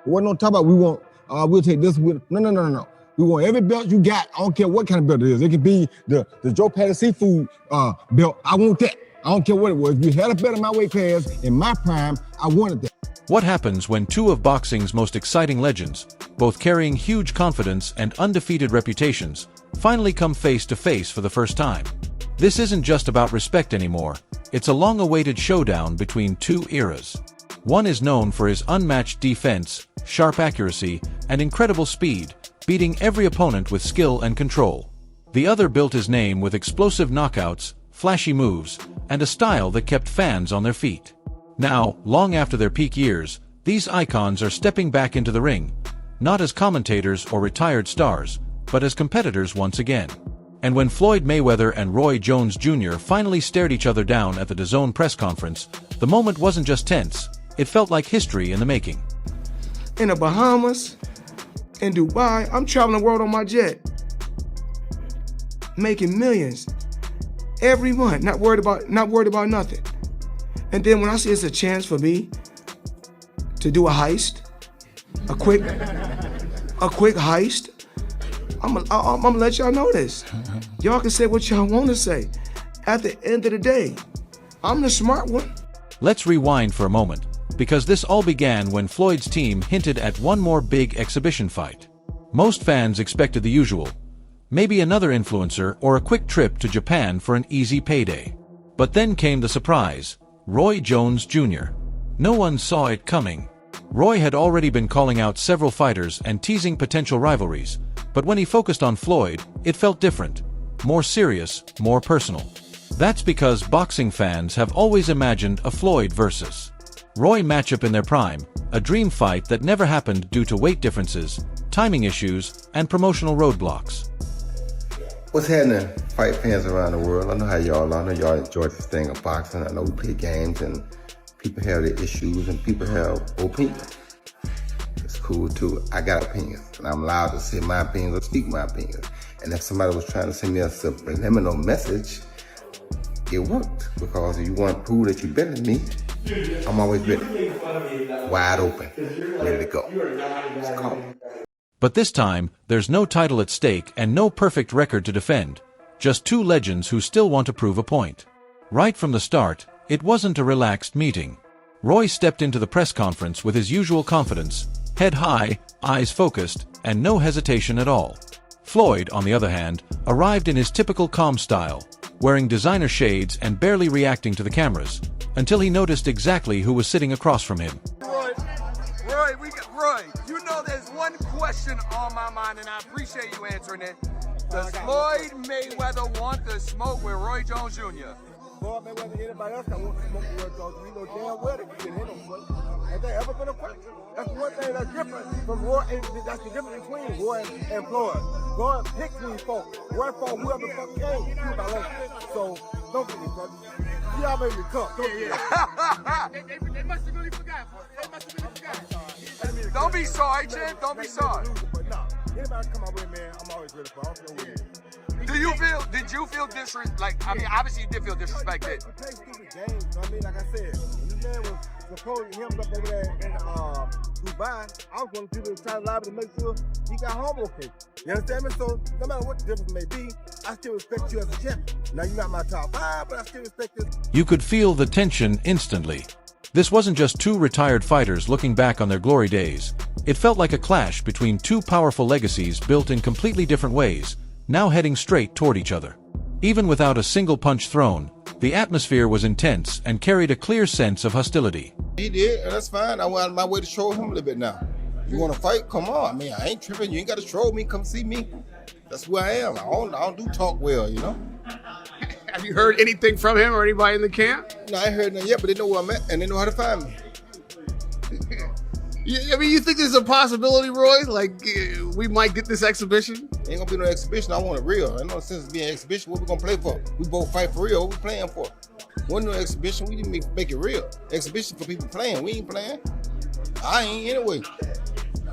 What no talk about we'll take this with no. We want every belt you got. I don't care what kind of belt it is. It could be the Joe Patty seafood belt. I want that. I don't care what it was. If you had a belt in my weight class in my prime, I wanted that. What happens when two of boxing's most exciting legends, both carrying huge confidence and undefeated reputations, finally come face to face for the first time? This isn't just about respect anymore. It's a long-awaited showdown between two eras. One is known for his unmatched defense, sharp accuracy, and incredible speed, beating every opponent with skill and control. The other built his name with explosive knockouts, flashy moves, and a style that kept fans on their feet. Now, long after their peak years, these icons are stepping back into the ring, not as commentators or retired stars, but as competitors once again. And when Floyd Mayweather and Roy Jones Jr. finally stared each other down at the DAZN press conference, the moment wasn't just tense, it felt like history in the making. In the Bahamas, in Dubai, I'm traveling the world on my jet, making millions every month, not worried about nothing. And then when I see it's a chance for me to do a heist, a quick heist, I'm gonna let y'all know this. Y'all can say what y'all want to say. At the end of the day, I'm the smart one. Let's rewind for a moment, because this all began when Floyd's team hinted at one more big exhibition fight. Most fans expected the usual, maybe another influencer or a quick trip to Japan for an easy payday. But then came the surprise: Roy Jones Jr. No one saw it coming. Roy had already been calling out several fighters and teasing potential rivalries, but when he focused on Floyd, it felt different, more serious, more personal. That's because boxing fans have always imagined a Floyd versus Roy matchup in their prime, a dream fight that never happened due to weight differences, timing issues, and promotional roadblocks. What's happening, fight fans around the world? I know how y'all are. I know y'all enjoy this thing of boxing. I know we play games and people have their issues and people have opinions. It's cool too. I got opinions and I'm allowed to say my opinions or speak my opinions. And if somebody was trying to send me a subliminal message, it worked. Because if you want to prove that you're better than me, I'm always ready. Wide open, ready to go. It's called. But this time, there's no title at stake and no perfect record to defend, just two legends who still want to prove a point. Right from the start, it wasn't a relaxed meeting. Roy stepped into the press conference with his usual confidence, head high, eyes focused, and no hesitation at all. Floyd, on the other hand, arrived in his typical calm style, wearing designer shades and barely reacting to the cameras, until he noticed exactly who was sitting across from him. Roy, you know there's one question on my mind, and I appreciate you answering it. Does Floyd Mayweather want to smoke with Roy Jones Jr.? Floyd Mayweather, anybody else that wants to smoke with Roy Jones, we know damn well they can get hit on Floyd. Has there ever been a fight? That's one thing that's different from Roy, and that's the difference between Roy and Floyd. Floyd picked these folks. Roy fought whoever the fuck came, he was my legend. So, don't get me, brother. He already cut. They must have really forgot. Don't be sorry, Chip. Don't be sorry. But nah, anybody come my way, man, I'm always ready for. I don't know what did you feel disrespect? Like, I mean, obviously you did feel disrespected. We play stupid games, you know what I mean? Like I said, when this man was supposed him up over there in Dubai, I was one of the people that was trying to lobby to make sure he got home okay. You understand me? So, no matter what the difference may be, I still respect you as a champion. Now, you're not my top 5, but I still respect you. You could feel the tension instantly. This wasn't just two retired fighters looking back on their glory days. It felt like a clash between two powerful legacies built in completely different ways, now heading straight toward each other. Even without a single punch thrown, the atmosphere was intense and carried a clear sense of hostility. He did, and that's fine. I went out of my way to troll him a little bit now. You want to fight? Come on. I mean, I ain't tripping. You ain't got to troll me. Come see me. That's who I am. I don't do talk well, you know? Have you heard anything from him or anybody in the camp? No, I ain't heard nothing yet, but they know where I'm at, and they know how to find me. I mean, you think there's a possibility, Roy? Like, we might get this exhibition? Ain't gonna be no exhibition. I want it real. Ain't no sense of being an exhibition. What we gonna play for? We both fight for real. What we playing for? Wasn't no exhibition. We didn't make it real. Exhibition for people playing. We ain't playing. I ain't anyway.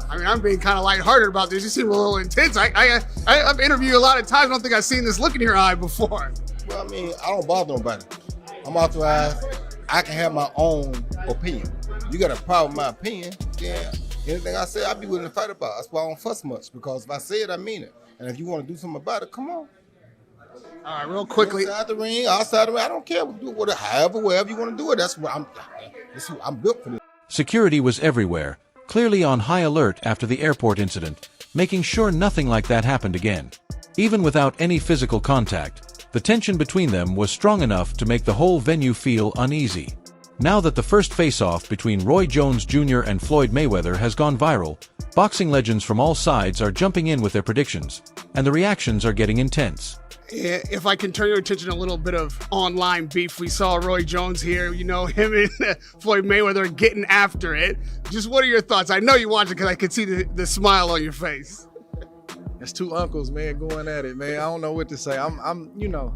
I mean, I'm being kind of lighthearted about this. You seem a little intense. I've interviewed you a lot of times. I don't think I've seen this look in your eye before. Well, I mean, I don't bother nobody. I'm authorized. I can have my own opinion. You got a problem with my opinion, yeah, Anything I say, I be willing to fight about. That's why I don't fuss much, because if I say it, I mean it. And if you want to do something about it, come on. All right, real quickly. Inside the ring, outside the ring, I don't care. Do whatever, however, wherever you want to do it. That's what I'm built for this. Security was everywhere, clearly on high alert after the airport incident, making sure nothing like that happened again. Even without any physical contact, the tension between them was strong enough to make the whole venue feel uneasy. Now that the first face-off between Roy Jones Jr. and Floyd Mayweather has gone viral, boxing legends from all sides are jumping in with their predictions, and the reactions are getting intense. If I can turn your attention to a little bit of online beef, we saw Roy Jones here, you know, him and Floyd Mayweather getting after it. Just what are your thoughts? I know you watched it because I could see the smile on your face. It's two uncles, man, going at it, man. I don't know what to say. You know,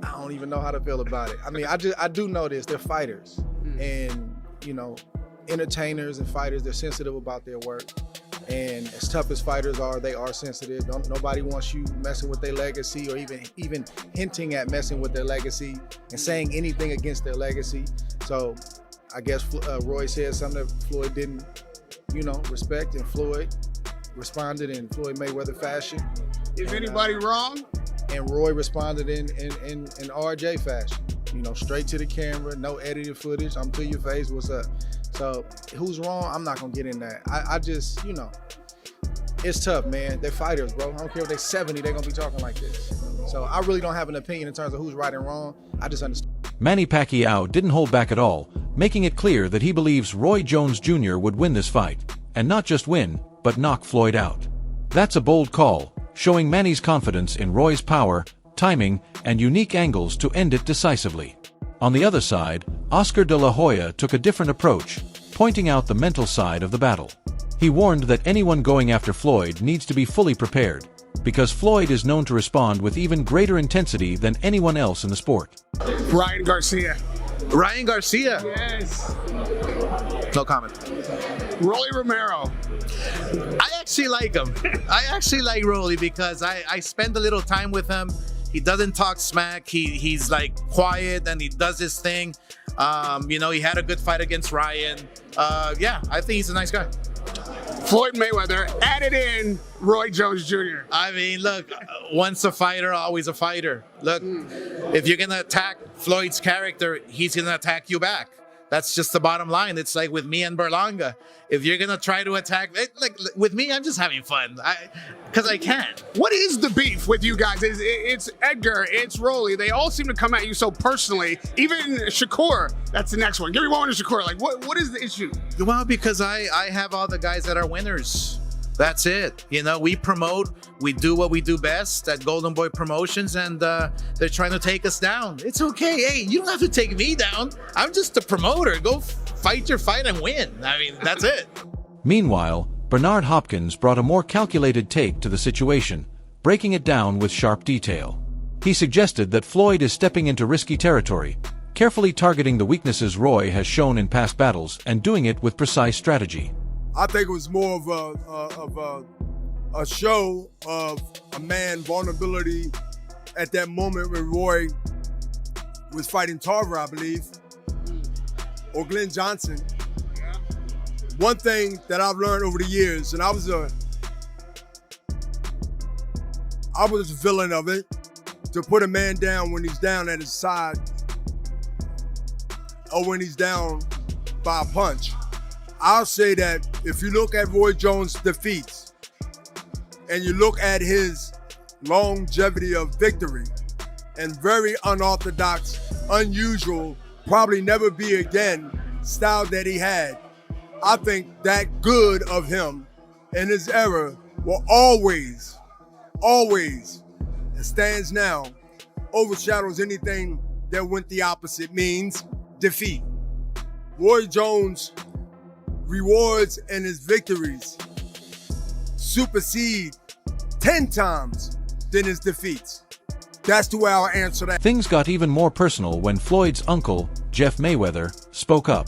I don't even know how to feel about it. I mean, I do know this. They're fighters, and you know, entertainers and fighters. They're sensitive about their work. And as tough as fighters are, they are sensitive. Nobody wants you messing with their legacy, or even hinting at messing with their legacy and saying anything against their legacy. So I guess Roy said something that Floyd didn't, you know, respect, and Floyd responded in Floyd Mayweather fashion. Is anybody wrong? And Roy responded in RJ fashion. You know, straight to the camera, no edited footage. I'm to your face, what's up? So who's wrong? I'm not gonna get in that. I just, you know, it's tough, man. They're fighters, bro. I don't care if they're 70, they're gonna be talking like this. So I really don't have an opinion in terms of who's right and wrong. I just understand. Manny Pacquiao didn't hold back at all, making it clear that he believes Roy Jones Jr. would win this fight, and not just win, but knock Floyd out. That's a bold call, showing Manny's confidence in Roy's power, timing, and unique angles to end it decisively. On the other side, Oscar de la Hoya took a different approach, pointing out the mental side of the battle. He warned that anyone going after Floyd needs to be fully prepared, because Floyd is known to respond with even greater intensity than anyone else in the sport. Ryan Garcia. Ryan Garcia. Yes. No comment. Rolly Romero. I actually like him. I actually like Rolly because I spend a little time with him. He doesn't talk smack. He's like quiet and he does his thing. You know, he had a good fight against Ryan. Yeah, I think he's a nice guy. Floyd Mayweather added in Roy Jones Jr. I mean, look, once a fighter, always a fighter. Look, if you're going to attack Floyd's character, he's going to attack you back. That's just the bottom line. It's like with me and Berlanga. If you're going to try to attack, like with me, I'm just having fun because I can. What is the beef with you guys? It's Edgar, it's Rolly. They all seem to come at you so personally. Even Shakur, that's the next one. Give me one to Shakur. Like, what is the issue? Well, because I have all the guys that are winners. That's it. You know, we promote, we do what we do best at Golden Boy Promotions, and they're trying to take us down. It's okay. Hey, you don't have to take me down. I'm just a promoter. Go fight your fight and win. I mean, that's it. Meanwhile, Bernard Hopkins brought a more calculated take to the situation, breaking it down with sharp detail. He suggested that Floyd is stepping into risky territory, carefully targeting the weaknesses Roy has shown in past battles and doing it with precise strategy. I think it was more of a show of a man vulnerability at that moment when Roy was fighting Tarver, I believe, or Glenn Johnson. One thing that I've learned over the years, and I was a villain of it, to put a man down when he's down at his side or when he's down by a punch. I'll say that if you look at Roy Jones' defeats and you look at his longevity of victory and very unorthodox, unusual, probably never be again style that he had, I think that good of him in his era will always, and stands now, overshadows anything that went the opposite, means defeat. Roy Jones' rewards and his victories supersede 10 times than his defeats. That's the way I'll answer that. Things got even more personal when Floyd's uncle, Jeff Mayweather, spoke up.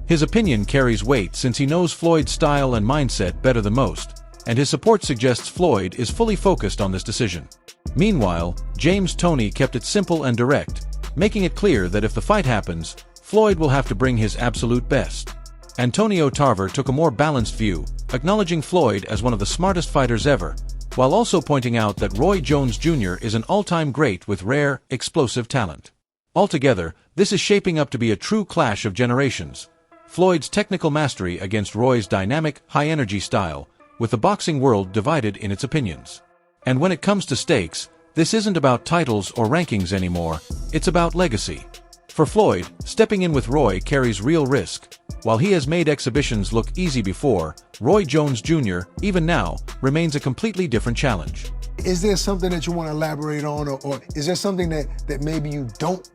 His opinion carries weight since he knows Floyd's style and mindset better than most, and his support suggests Floyd is fully focused on this decision. Meanwhile, James Toney kept it simple and direct, making it clear that if the fight happens, Floyd will have to bring his absolute best. Antonio Tarver took a more balanced view, acknowledging Floyd as one of the smartest fighters ever, while also pointing out that Roy Jones Jr. is an all-time great with rare, explosive talent. Altogether, this is shaping up to be a true clash of generations. Floyd's technical mastery against Roy's dynamic, high-energy style, with the boxing world divided in its opinions. And when it comes to stakes, this isn't about titles or rankings anymore, it's about legacy. For Floyd, stepping in with Roy carries real risk. While he has made exhibitions look easy before, Roy Jones Jr., even now, remains a completely different challenge. Is there something that you want to elaborate on, or is there something that maybe you don't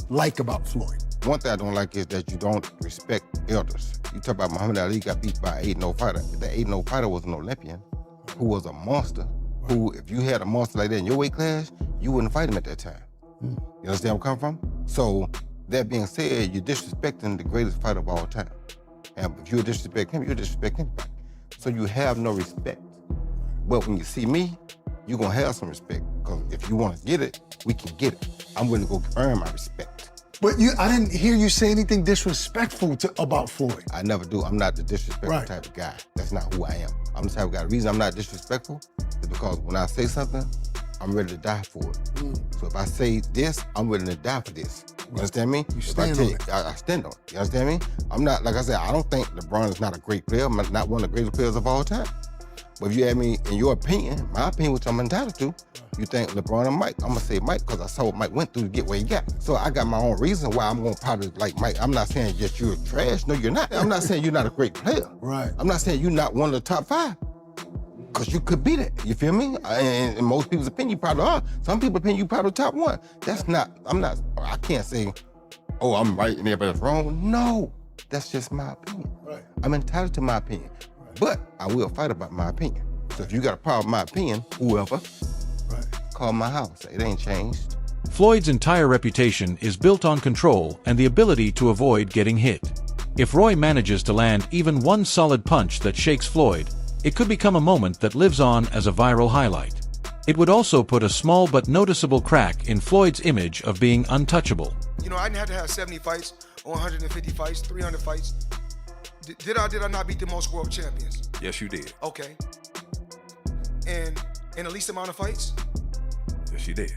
like about Floyd? One thing I don't like is that you don't respect elders. You talk about Muhammad Ali got beat by an 8-0 fighter. The 8-0 fighter was an Olympian who was a monster, who, if you had a monster like that in your weight class, you wouldn't fight him at that time. You understand where I'm coming from? So, that being said, you're disrespecting the greatest fighter of all time. And if you disrespect him, you disrespect anybody. So you have no respect. But when you see me, you're gonna have some respect. Because if you wanna get it, we can get it. I'm willing to go earn my respect. But I didn't hear you say anything disrespectful about Floyd. I never do. I'm not the disrespectful type of guy. That's not who I am. I'm the type of guy. The reason I'm not disrespectful is because when I say something, I'm ready to die for it. So if I say this, I'm willing to die for this. You understand me? You stand on it. I stand on it. You understand me? I'm not, like I said, I don't think LeBron is not a great player. I'm not one of the greatest players of all time. But if you ask me, in your opinion, my opinion, which I'm entitled to, you think LeBron and Mike. I'm gonna say Mike because I saw what Mike went through to get where he got. So I got my own reason why I'm gonna probably like Mike. I'm not saying just you're trash. No, you're not. I'm not saying you're not a great player. Right. I'm not saying you're not one of the top 5. Because you could be that, you feel me? And in most people's opinion, you probably are. Some people's opinion, you probably top 1. That's not, I can't say, oh, I'm right and everybody's wrong. No, that's just my opinion. Right. I'm entitled to my opinion. But I will fight about my opinion. So if you got a problem with my opinion, whoever, call my house. It ain't changed. Floyd's entire reputation is built on control and the ability to avoid getting hit. If Roy manages to land even one solid punch that shakes Floyd, it could become a moment that lives on as a viral highlight. It would also put a small but noticeable crack in Floyd's image of being untouchable. You know, I didn't have to have 70 fights, or 150 fights, 300 fights. Did I not beat the most world champions? Yes, you did. Okay. And in the least amount of fights? Yes, you did.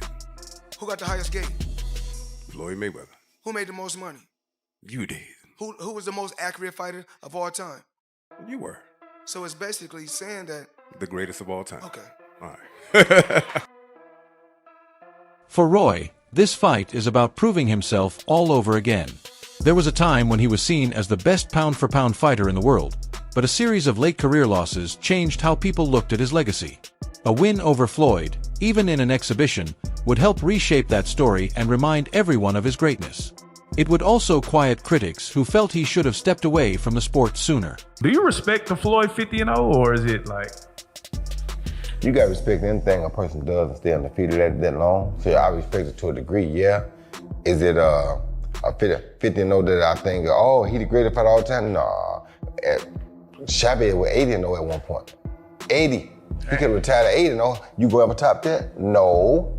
Who got the highest gate? Floyd Mayweather. Who made the most money? You did. Who was the most accurate fighter of all time? You were. So it's basically saying that... The greatest of all time. Okay. All right. For Roy, this fight is about proving himself all over again. There was a time when he was seen as the best pound-for-pound fighter in the world, but a series of late career losses changed how people looked at his legacy. A win over Floyd, even in an exhibition, would help reshape that story and remind everyone of his greatness. It would also quiet critics who felt he should have stepped away from the sport sooner. Do you respect the Floyd 50-0, or is it like... You got to respect anything a person does and stay undefeated that long. So I respect it to a degree, yeah. Is it a 50-0 that I think, oh, he the greatest fighter all the time? Nah. Chavez was 80-0 at one point. 80. He could have retired at 80-0. You go ever top that? No.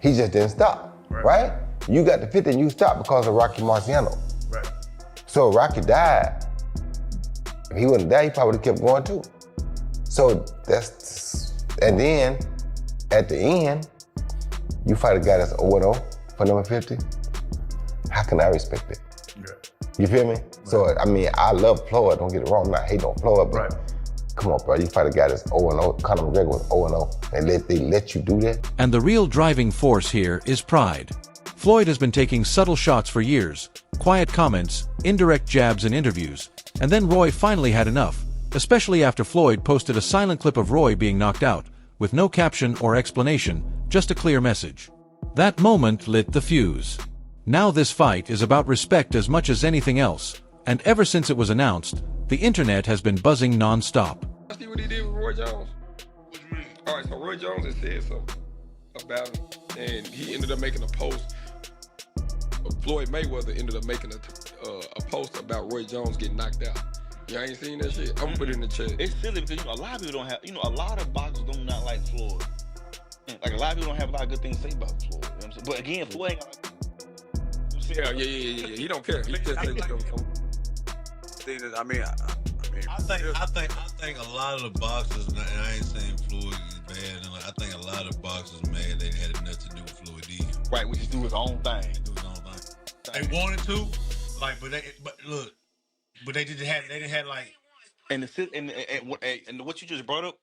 He just didn't stop, right? You got the 50 and you stopped because of Rocky Marciano. Right. So Rocky died. If he wouldn't die, he probably would have kept going too. So and then at the end, you fight a guy that's 0-0 for number 50. How can I respect it? Yeah. You feel me? Right. So, I mean, I love Floyd, don't get it wrong, I'm not hating on Floyd, but come on, bro, you fight a guy that's 0-0, Conor McGregor was 0-0, and they let you do that? And the real driving force here is pride. Floyd has been taking subtle shots for years, quiet comments, indirect jabs in interviews, and then Roy finally had enough, especially after Floyd posted a silent clip of Roy being knocked out, with no caption or explanation, just a clear message. That moment lit the fuse. Now this fight is about respect as much as anything else, and ever since it was announced, the internet has been buzzing non-stop. See what he did with Roy Jones? What you mean? All right, so Roy Jones had said something about him, and he ended up making a post. Floyd Mayweather ended up making a post about Roy Jones getting knocked out. Y'all ain't seen that shit? I'm gonna put it in the chat. It's silly because, a lot of people don't have, a lot of boxers do not like Floyd. Like, a lot of people don't have a lot of good things to say about Floyd. You know what I'm saying? But again, Floyd ain't got Yeah. He don't care. He just seen it. I mean, I think a lot of the boxers, and I ain't saying Floyd is bad. And I think a lot of boxers mad they had nothing to do with Floyd either. Right, we just do his own thing. They wanted to, like, but they didn't have like. And what you just brought up,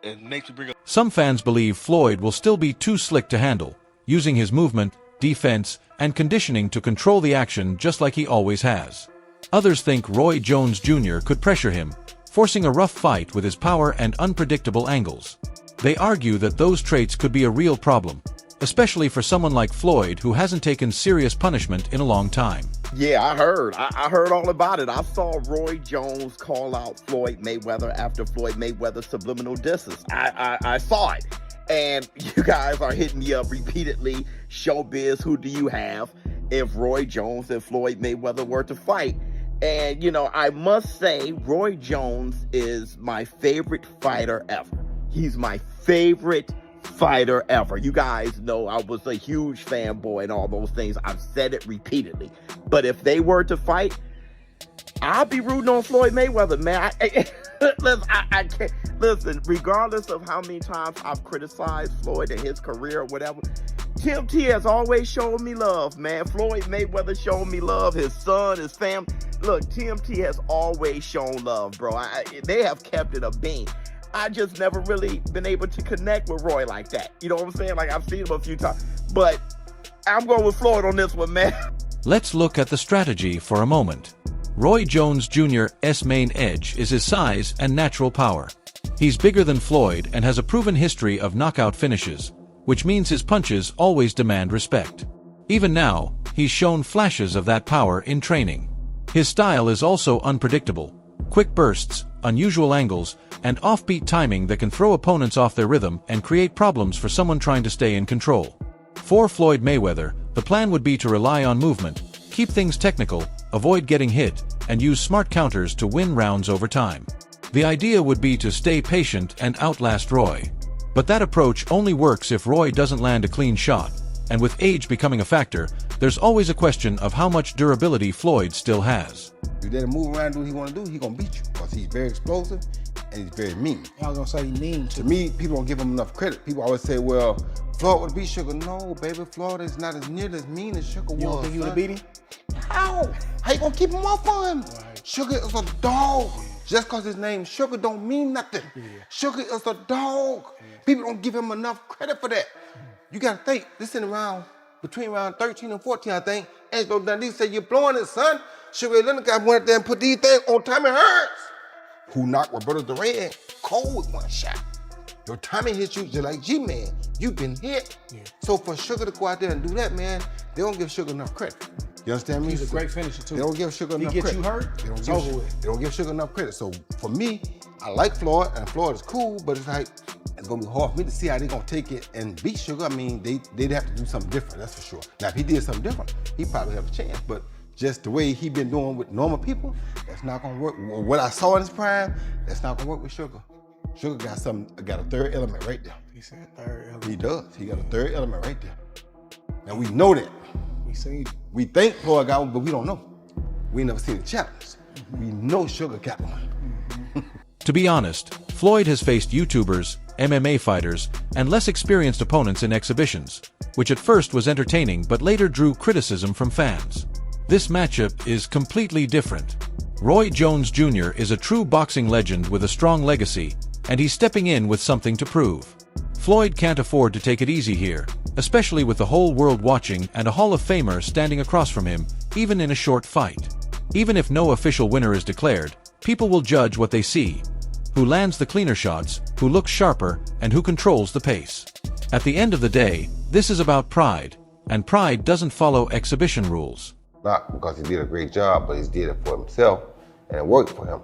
it makes me bring up. Some fans believe Floyd will still be too slick to handle, using his movement, defense, and conditioning to control the action just like he always has. Others think Roy Jones Jr. could pressure him, forcing a rough fight with his power and unpredictable angles. They argue that those traits could be a real problem, especially for someone like Floyd who hasn't taken serious punishment in a long time. Yeah, I heard. I heard all about it. I saw Roy Jones call out Floyd Mayweather after Floyd Mayweather's subliminal disses. I saw it. And you guys are hitting me up repeatedly. Showbiz, who do you have if Roy Jones and Floyd Mayweather were to fight? And, you know, I must say, Roy Jones is my favorite fighter ever. He's my favorite fighter ever. You guys know I was a huge fanboy and all those things. I've said it repeatedly. But if they were to fight, I'll be rooting on Floyd Mayweather, man. I can't. Listen, regardless of how many times I've criticized Floyd and his career or whatever, Tim T has always shown me love, man. Floyd Mayweather showed me love. His son, his family. Look, Tim T has always shown love, bro. They have kept it a bean. I just never really been able to connect with Roy like that. You know what I'm saying? Like, I've seen him a few times. But I'm going with Floyd on this one, man. Let's look at the strategy for a moment. Roy Jones Jr.'s main edge is his size and natural power. He's bigger than Floyd and has a proven history of knockout finishes, which means his punches always demand respect. Even now, he's shown flashes of that power in training. His style is also unpredictable. Quick bursts, unusual angles, and offbeat timing that can throw opponents off their rhythm and create problems for someone trying to stay in control. For Floyd Mayweather, the plan would be to rely on movement, keep things technical, avoid getting hit, and use smart counters to win rounds over time. The idea would be to stay patient and outlast Roy. But that approach only works if Roy doesn't land a clean shot, and with age becoming a factor, there's always a question of how much durability Floyd still has. If they move around and do what he want to do, he gonna beat you because he's very explosive and he's very mean. I was gonna say he mean too. To me, people don't give him enough credit. People always say, well, Floyd would beat Sugar. No, baby, Floyd is not as near as mean as Sugar was. You don't think he would have beat him? How? How you gonna keep him off of him? Right. Sugar is a dog. Just because his name's Sugar don't mean nothing. Yeah. Sugar is a dog. Yeah. People don't give him enough credit for that. You gotta think, this in around, between around 13 and 14, I think, Angelo Dundee said, you're blowing it, son. Sugar Leonard guy went there and put these things on Tommy Hearns, who knocked Roberto Duran cold with one shot. Your Tommy hit you just like G-Man. You've been hit. Yeah. So for Sugar to go out there and do that, man, they don't give Sugar enough credit. You understand me? He's a great finisher too. They don't give Sugar enough credit. He gets you hurt, it's over with. They don't give Sugar enough credit. So for me, I like Floyd, and Floyd is cool, but it's like, it's gonna be hard for me to see how they're gonna take it and beat Sugar. I mean, they'd have to do something different, that's for sure. Now, if he did something different, he probably have a chance, but just the way he been doing with normal people, that's not gonna work. What I saw in his prime, that's not gonna work with Sugar. Sugar got a third element right there. He said third element. He does. He got a third element right there. Now we know that. We think Floyd got one, but we don't know. We never seen the challenge. We know Sugar got one. To be honest, Floyd has faced YouTubers, MMA fighters, and less experienced opponents in exhibitions, which at first was entertaining but later drew criticism from fans. This matchup is completely different. Roy Jones Jr. is a true boxing legend with a strong legacy, and he's stepping in with something to prove. Floyd can't afford to take it easy here, especially with the whole world watching and a Hall of Famer standing across from him, even in a short fight. Even if no official winner is declared, people will judge what they see: who lands the cleaner shots, who looks sharper, and who controls the pace. At the end of the day, this is about pride, and pride doesn't follow exhibition rules. Not because he did a great job, but he did it for himself, and it worked for him.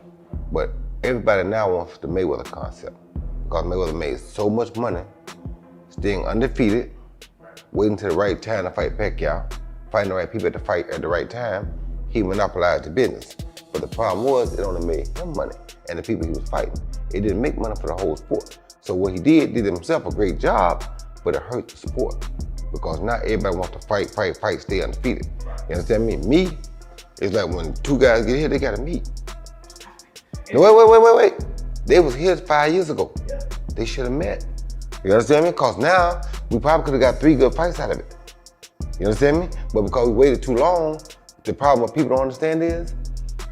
But everybody now wants the Mayweather concept, because Mayweather made so much money, staying undefeated, waiting to the right time to fight Pacquiao, finding the right people to fight at the right time. He monopolized the business. But the problem was, it only made him money and the people he was fighting. It didn't make money for the whole sport. So what he did himself a great job, but it hurt the sport. Because not everybody wants to fight, stay undefeated. You understand me? Me, it's like when two guys get hit, they gotta meet. Wait. They was here 5 years ago. They should have met. You understand me? Because now we probably could have got 3 good fights out of it. You understand me? But because we waited too long, the problem what people don't understand is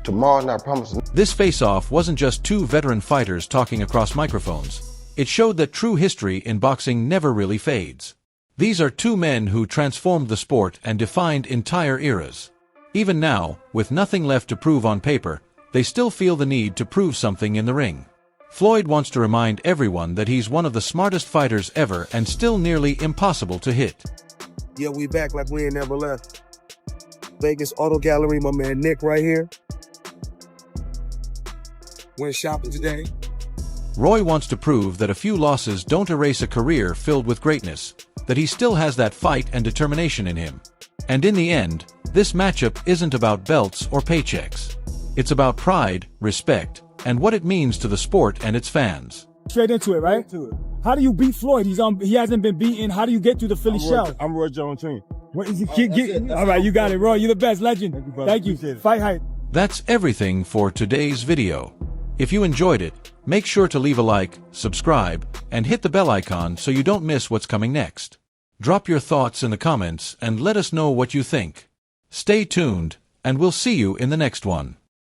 tomorrow's not promised. This face-off wasn't just two veteran fighters talking across microphones. It showed that true history in boxing never really fades. These are two men who transformed the sport and defined entire eras. Even now, with nothing left to prove on paper, they still feel the need to prove something in the ring. Floyd wants to remind everyone that he's one of the smartest fighters ever and still nearly impossible to hit. Yeah, we back like we ain't never left. Vegas Auto Gallery, my man Nick right here. Went shopping today. Roy wants to prove that a few losses don't erase a career filled with greatness, that he still has that fight and determination in him. And in the end, this matchup isn't about belts or paychecks. It's about pride, respect, and what it means to the sport and its fans. Straight into it, right? How do you beat Floyd? He hasn't been beaten. How do you get through the Philly shell? I'm Roy Jones' team. What is he? All right, you got it, Roy. You're the best, legend. Thank you. Fight hype. That's everything for today's video. If you enjoyed it, make sure to leave a like, subscribe, and hit the bell icon so you don't miss what's coming next. Drop your thoughts in the comments and let us know what you think. Stay tuned, and we'll see you in the next one.